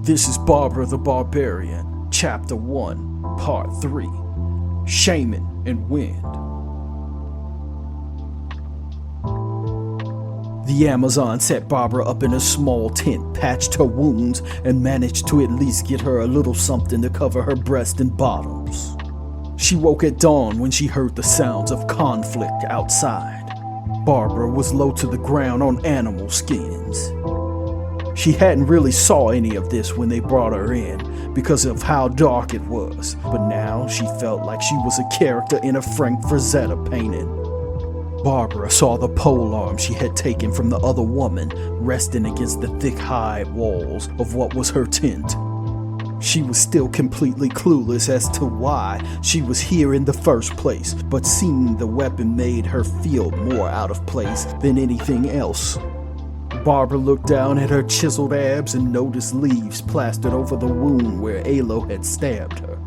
This is Barbara the Barbarian, Chapter 1, Part 3, Shaman and Wind. The Amazon set Barbara up in a small tent, patched her wounds, and managed to at least get her a little something to cover her breast and bottoms. She woke at dawn when she heard the sounds of conflict outside. Barbara was low to the ground on animal skins. She hadn't really saw any of this when they brought her in because of how dark it was, but now she felt like she was a character in a Frank Frazetta painting. Barbara saw the polearm she had taken from the other woman resting against the thick hide walls of what was her tent. She was still completely clueless as to why she was here in the first place, but seeing the weapon made her feel more out of place than anything else. Barbara looked down at her chiseled abs and noticed leaves plastered over the wound where Alo had stabbed her.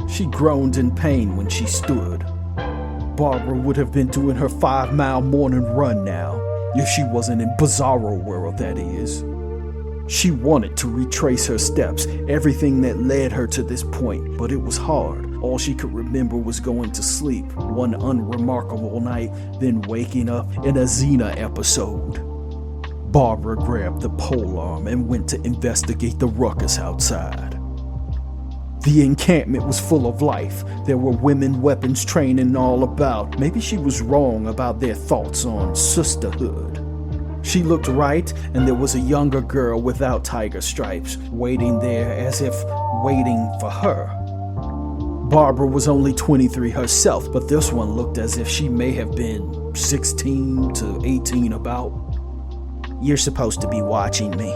She groaned in pain when she stood. Barbara would have been doing her 5-mile morning run now, if she wasn't in Bizarro World, that is. She wanted to retrace her steps, everything that led her to this point, but it was hard. All she could remember was going to sleep one unremarkable night, then waking up in a Xena episode. Barbara grabbed the polearm and went to investigate the ruckus outside. The encampment was full of life. There were women weapons training all about. Maybe she was wrong about their thoughts on sisterhood. She looked right, and there was a younger girl without tiger stripes, waiting there as if waiting for her. Barbara was only 23 herself, but this one looked as if she may have been 16 to 18 about. "You're supposed to be watching me,"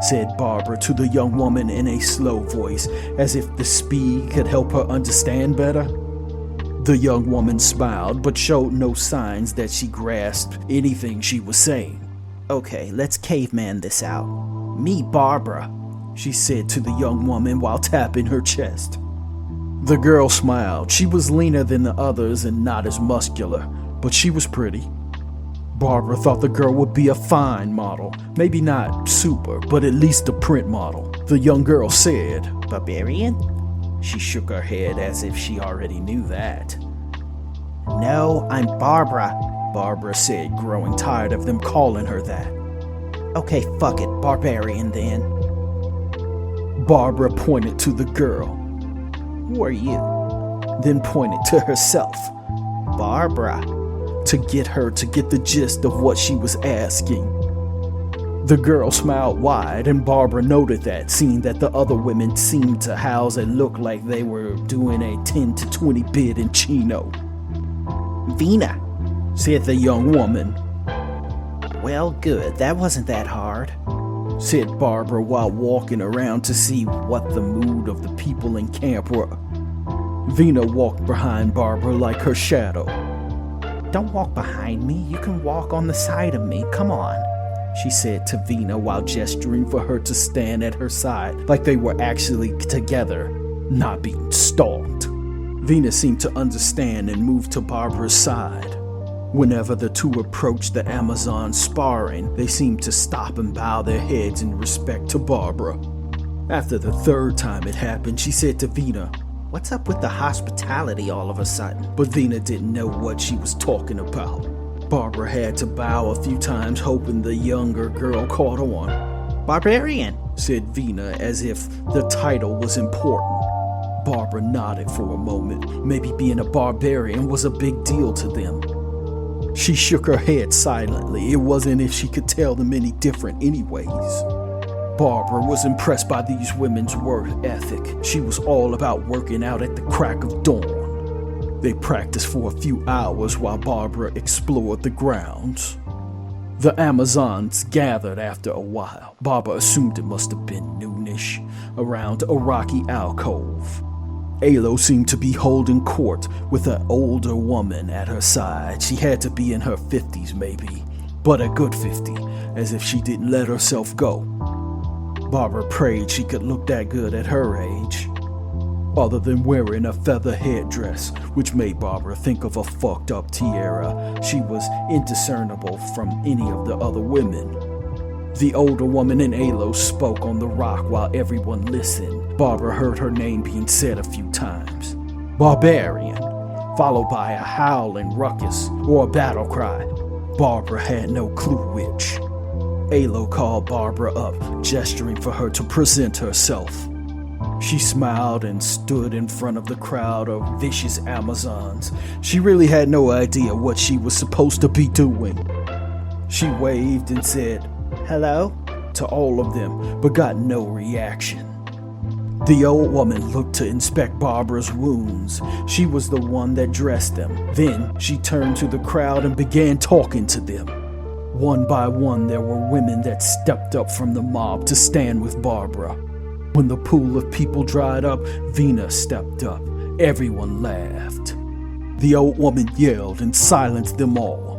said Barbara to the young woman in a slow voice, as if the speed could help her understand better. The young woman smiled, but showed no signs that she grasped anything she was saying. "Okay, let's caveman this out. Me, Barbara," she said to the young woman while tapping her chest. The girl smiled. She was leaner than the others and not as muscular, but she was pretty. Barbara thought the girl would be a fine model. Maybe not super, but at least a print model. The young girl said, "Barbarian?" She shook her head as if she already knew that. "No, I'm Barbara," Barbara said, growing tired of them calling her that. "Okay, fuck it, Barbarian then." Barbara pointed to the girl. "Who are you?" Then pointed to herself. "Barbara," to get her to get the gist of what she was asking. The girl smiled wide, and Barbara noted that, seeing that the other women seemed to house and look like they were doing a 10 to 20 bid in Chino. "Vina," said the young woman. "Well, good, that wasn't that hard," said Barbara while walking around to see what the mood of the people in camp were. Vina walked behind Barbara like her shadow. "Don't walk behind me, you can walk on the side of me, come on," she said to Vina while gesturing for her to stand at her side like they were actually together, not being stalked. Vina seemed to understand and moved to Barbara's side. Whenever the two approached the Amazon sparring, they seemed to stop and bow their heads in respect to Barbara. After the third time it happened, she said to Vina, "What's up with the hospitality all of a sudden?" But Vina didn't know what she was talking about. Barbara had to bow a few times, hoping the younger girl caught on. "Barbarian," said Vina, as if the title was important. Barbara nodded for a moment. Maybe being a barbarian was a big deal to them. She shook her head silently. It wasn't if she could tell them any different anyways. Barbara was impressed by these women's work ethic. She was all about working out at the crack of dawn. They practiced for a few hours while Barbara explored the grounds. The Amazons gathered after a while. Barbara assumed it must have been noonish, around a rocky alcove. Alo seemed to be holding court with an older woman at her side. She had to be in her 50s maybe, but a good 50, as if she didn't let herself go. Barbara prayed she could look that good at her age. Other than wearing a feather headdress, which made Barbara think of a fucked up tiara, she was indiscernible from any of the other women. The older woman in Alo spoke on the rock while everyone listened. Barbara heard her name being said a few times. Barbarian, followed by a howling ruckus or a battle cry. Barbara had no clue which. Alo called Barbara up, gesturing for her to present herself. She smiled and stood in front of the crowd of vicious Amazons. She really had no idea what she was supposed to be doing. She waved and said, "Hello?" to all of them, but got no reaction. The old woman looked to inspect Barbara's wounds. She was the one that dressed them. Then she turned to the crowd and began talking to them. One by one, there were women that stepped up from the mob to stand with Barbara. When the pool of people dried up, Vina stepped up. Everyone laughed. The old woman yelled and silenced them all.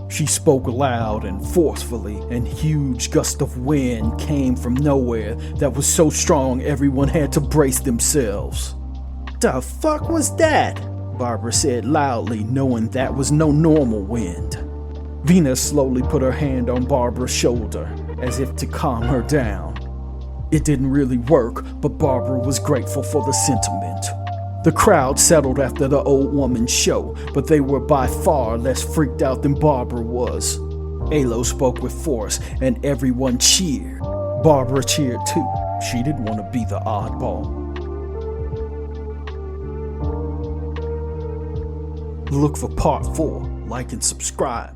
She spoke loud and forcefully, and huge gust of wind came from nowhere that was so strong everyone had to brace themselves. "The fuck was that?" Barbara said loudly, knowing that was no normal wind. Vina slowly put her hand on Barbara's shoulder, as if to calm her down. It didn't really work, but Barbara was grateful for the sentiment. The crowd settled after the old woman's show, but they were by far less freaked out than Barbara was. Alo spoke with force, and everyone cheered. Barbara cheered too. She didn't want to be the oddball. Look for part 4, like and subscribe.